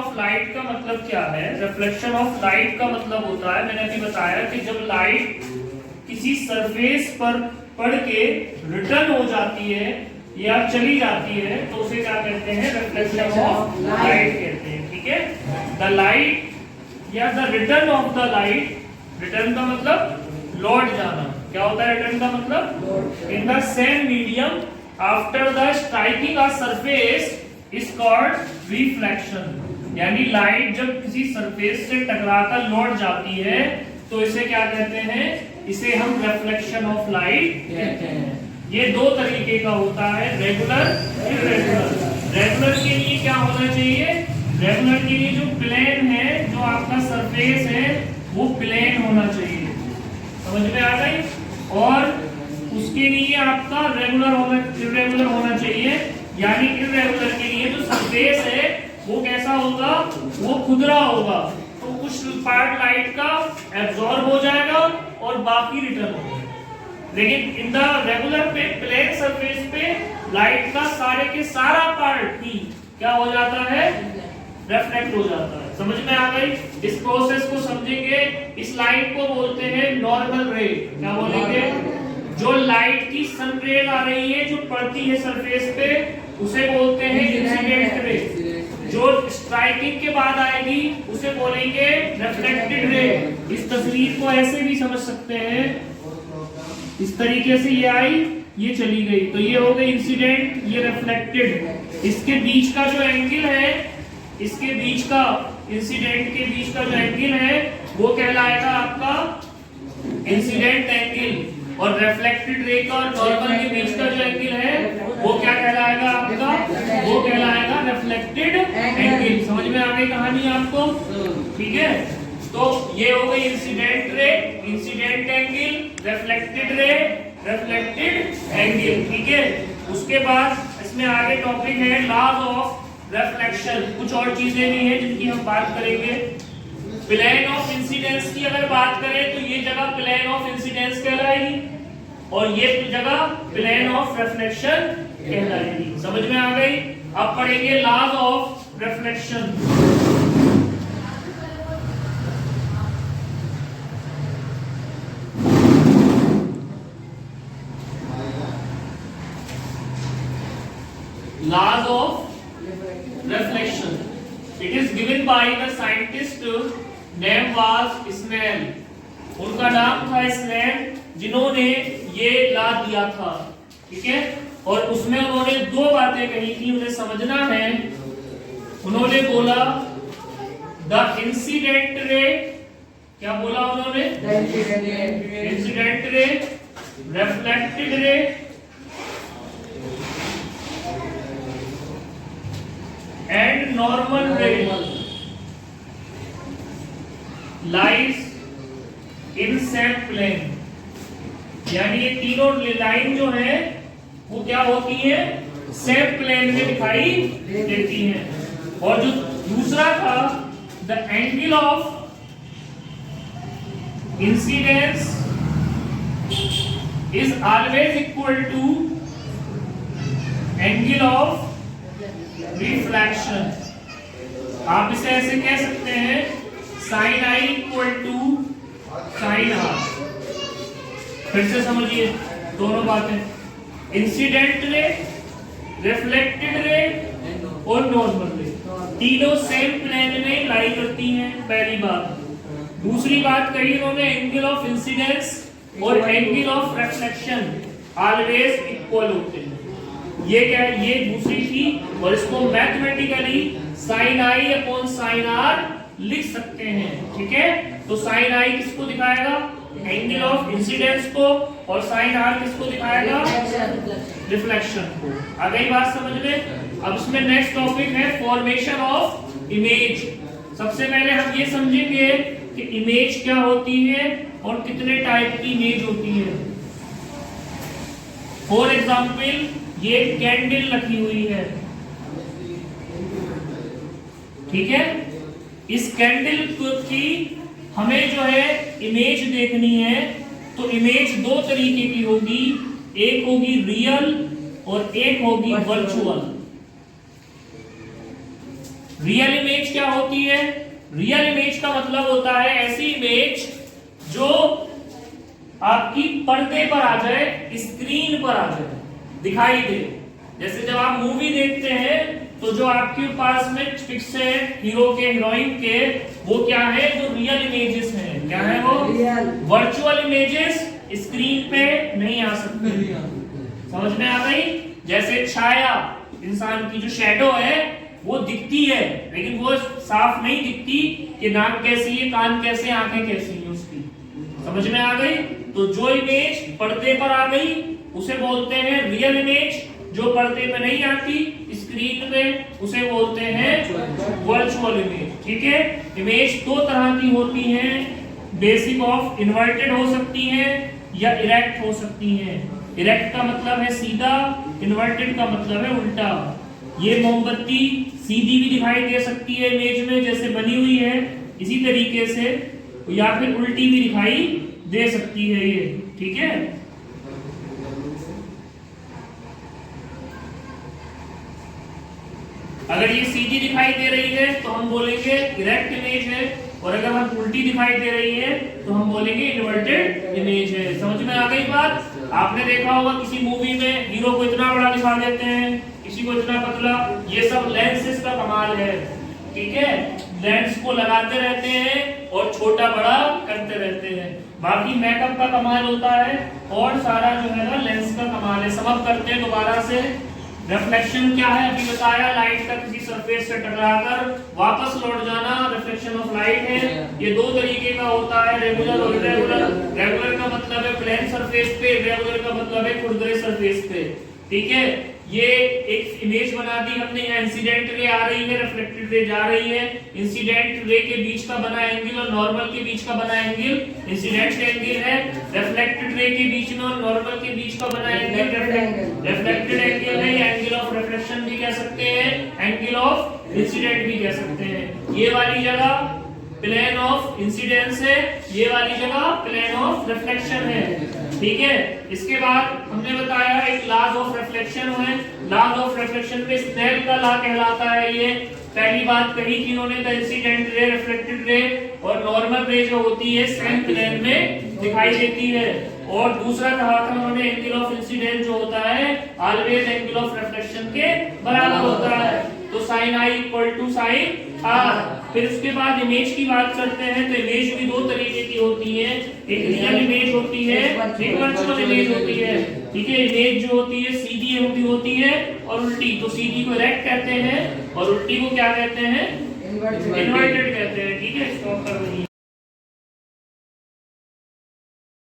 Of light का मतलब क्या है? रिफ्लेक्शन ऑफ लाइट का मतलब होता है, मैंने अभी बताया कि जब लाइट किसी सरफेस पर पड़ के रिटर्न हो जाती है या चली जाती है तो उसे क्या कहते हैं? रिफ्लेक्शन ऑफ लाइट कहते हैं। ठीक है, द लाइट या the return of the light, return का मतलब लौट जाना। क्या होता है रिटर्न का मतलब? In the same medium after the striking a surface is called reflection. यानी लाइट जब किसी सरफेस से टकराकर लौट जाती है तो इसे क्या कहते हैं? इसे हम रिफ्लेक्शन ऑफ लाइट कहते हैं। ये दो तरीके का होता है, रेगुलर, इर्रेगुलर। रेगुलर के लिए क्या होना चाहिए? रेगुलर के लिए जो प्लेन है, जो आपका सरफेस है, वो प्लेन होना चाहिए। समझ में आ गई? और उसके लिए आपका रेगुलर होना, इर्रेगुलर होना चाहिए। यानी इर्रेगुलर के लिए जो सरफेस है वो कैसा होगा? वो खुरदरा होगा, तो कुछ पार्ट लाइट का एब्जॉर्ब हो जाएगा और बाकी रिटर्न होगा। लेकिन इन द रेगुलर पे प्लेन सरफेस पे लाइट का सारे के सारा पार्ट ही क्या हो जाता है? रिफ्लेक्ट हो जाता है। समझ में आ गई? इस प्रोसेस को समझेंगे। इस लाइट को बोलते हैं नॉर्मल रे। क्या बोलेंगे? जो लाइट की सन रेज आ रही है, जो पड़ती है सरफेस पे, उसे बोलते हैं इंसिडेंट रे। जो स्ट्राइकिंग के बाद आएगी उसे बोलेंगे रिफ्लेक्टेड रे। इस तस्वीर को ऐसे भी समझ सकते हैं, इस तरीके से ये आई, ये चली गई, तो ये हो गई इंसिडेंट, ये रिफ्लेक्टेड। इसके बीच का जो एंगल है, इसके बीच का, इंसिडेंट के बीच का जो एंगल है वो कहलाएगा आपका इंसिडेंट एंगल। और रिफ्लेक्टेड रे का और नॉर्मल के बीच का जो एंगल है वो क्या कहलाएगा आपका? वो कहलाएगा रिफ्लेक्टेड एंगल। समझ में आ गई कहानी आपको? ठीक है, तो ये हो गई incident ray, incident angle, reflected ray, reflected angle. ठीक है, उसके बाद इसमें आगे टॉपिक है लॉज ऑफ रिफ्लेक्शन। कुछ और चीजें भी हैं जिनकी हम बात करेंगे। प्लेन ऑफ इंसिडेंस की अगर बात करें तो ये जगह प्लेन ऑफ इंसिडेंस कहलाएगी और ये जगह प्लेन ऑफ रिफ्लेक्शन कहलाएगी। समझ में आ गई? अब पढ़ेंगे laws of reflection. Laws of reflection. It is given by the scientist name was Snell. उनका नाम था स्नेल, जिन्होंने ये ला दिया था। ठीक है, और उसमें उन्होंने दो बातें कही थी, उन्हें समझना है। उन्होंने बोला द इंसिडेंट रे, क्या बोला उन्होंने? Incident ray, reflected ray and normal ray lies in same plane। यानी ये तीनों लाइन जो है वो क्या होती है? सेम प्लेन में दिखाई देती हैं। और जो दूसरा था the angle of incidence is always equal to angle of reflection. आप इसे ऐसे कह सकते हैं sine i equal to sine r. फिर से समझिए दोनों बातें, इंसिडेंट रे, रिफ्लेक्टेड रे और नॉर्मल रे, तीनों सेम प्लेन में लाई करती हैं। पहली बात। दूसरी बात कही उन्होंने एंगल ऑफ इंसिडेंस और angle of reflection always equal होते हैं। ये क्या है? ये दूसरी थी, और इसको mathematically sine i upon sine r लिख सकते हैं। ठीक है, तो साइन आई किसको दिखाएगा? एंगल ऑफ इंसिडेंस को, और साइन आर किसको दिखाएगा? रिफ्लेक्शन को। आ गई बात समझ में? अब इसमें नेक्स्ट टॉपिक है फॉर्मेशन ऑफ इमेज। सबसे पहले हम ये समझेंगे कि इमेज क्या होती है और कितने टाइप की इमेज होती है। फॉर एग्जाम्पल ये कैंडल रखी हुई है, ठीक है, इस कैंडल की हमें जो है इमेज देखनी है, तो इमेज दो तरीके की होगी, एक होगी रियल और एक होगी वर्चुअल। रियल इमेज क्या होती है? रियल इमेज का मतलब होता है ऐसी इमेज जो आपकी पर्दे पर आ जाए, स्क्रीन पर आ जाए, दिखाई दे। जैसे जब आप मूवी देखते हैं तो जो आपके पास में पिक्स है हीरो के, हीरोइन के, वो क्या है? जो रियल इमेजेस हैं। क्या है वो? वर्चुअल इमेजेस स्क्रीन पे नहीं आ सकते। समझ में आ गई? जैसे छाया, इंसान की जो शैडो है वो दिखती है, लेकिन वो साफ नहीं दिखती कि नाक कैसी है, कान कैसे, आंखें कैसी है उसकी। समझ में आ गई? तो जो इमेज पर्दे पर आ गई उसे बोलते हैं रियल इमेज। जो पर्दे पे नहीं आती, स्क्रीन पे, उसे बोलते हैं वर्चुअल इमेज। ठीक है? इमेज दो तरह की होती हैं, बेसिक ऑफ इन्वर्टेड हो सकती हैं या इरेक्ट हो सकती हैं। इरेक्ट का मतलब है सीधा, इन्वर्टेड का मतलब है उल्टा। ये मोमबत्ती सीधी भी दिखाई दे सकती है इमेज में जैसे बनी हुई है, इसी तरीके से, या फिर उल्टी भी दिखाई दे सकती है ये। ठीक है? अगर ये सीधी दिखाई दे रही है तो हम बोलेंगे इरेक्ट इमेज है, और अगर हम उल्टी दिखाई दे रही है तो हम बोलेंगे इन्वर्टेड इमेज है। समझ में आ गई बात? आपने देखा होगा किसी मूवी में हीरो को इतना बड़ा दिखा देते हैं, किसी को इतना पतला। ये सब लेंसेज का कमाल है। ठीक है? लेंस को लगाते रहते हैं और छोटा बड़ा करते रहते हैं। बाकी मेकअप का कमाल होता है और सारा जो है ना लेंस का कमाल है। समझ करते हैं दोबारा से। रिफ्लेक्शन क्या है? अभी बताया, लाइट का किसी सरफेस से टकराकर वापस लौट जाना रिफ्लेक्शन ऑफ लाइट है। ये दो तरीके का होता है, रेगुलर और इरेगुलर। रेगुलर का मतलब है प्लेन सरफेस पे, इरेगुलर का मतलब है खुरदरे सरफेस पे। ठीक है? ये एक इमेज बना दी हमने, यहाँ इंसिडेंट रे आ रही है, रिफ्लेक्टेड रे जा रही है। इंसिडेंट रे के बीच का बना एंगल और नॉर्मल के बीच का बना एंगल इंसिडेंट एंगल है। रिफ्लेक्टेड रे के बीच में और नॉर्मल के बीच का बना एंगल रिफ्लेक्टेड एंगल है, या एंगल ऑफ रिफ्लेक्शन भी कह सकते हैं, एंगल ऑफ इंसिडेंट भी कह सकते हैं। ये वाली जगह प्लेन ऑफ इंसिडेंस है, ये वाली जगह प्लेन ऑफ रिफ्लेक्शन है। ठीक है? इसके बाद हमने बताया एक लॉज ऑफ रिफ्लेक्शन है। लॉज ऑफ रिफ्लेक्शन में स्नेल का लॉ कहलाता है। ये पहली बात कही कि इन्होंने the incident ray, reflected ray और नॉर्मल रे जो होती है सेम प्लेन में दिखाई देती है। और दूसरा कहा था उन्होंने एंगल ऑफ इंसिडेंस जो होता है ऑलवेज एंगल ऑफ रिफ्लेक्शन के बराबर होता है। तो sin i equal to sin r। फिर उसके बाद इमेज की बात करते हैं तो इमेज भी दो तरीके की होती है, एक रियल इमेज होती है, एक वर्चुअल इमेज होती है। ठीक है? इमेज जो होती है सीधी भी होती है और उल्टी। तो सीधी को इरेक्ट कहते हैं और उल्टी को क्या कहते हैं? इन्वर्टेड कहते हैं। ठीक है? स्टॉप कर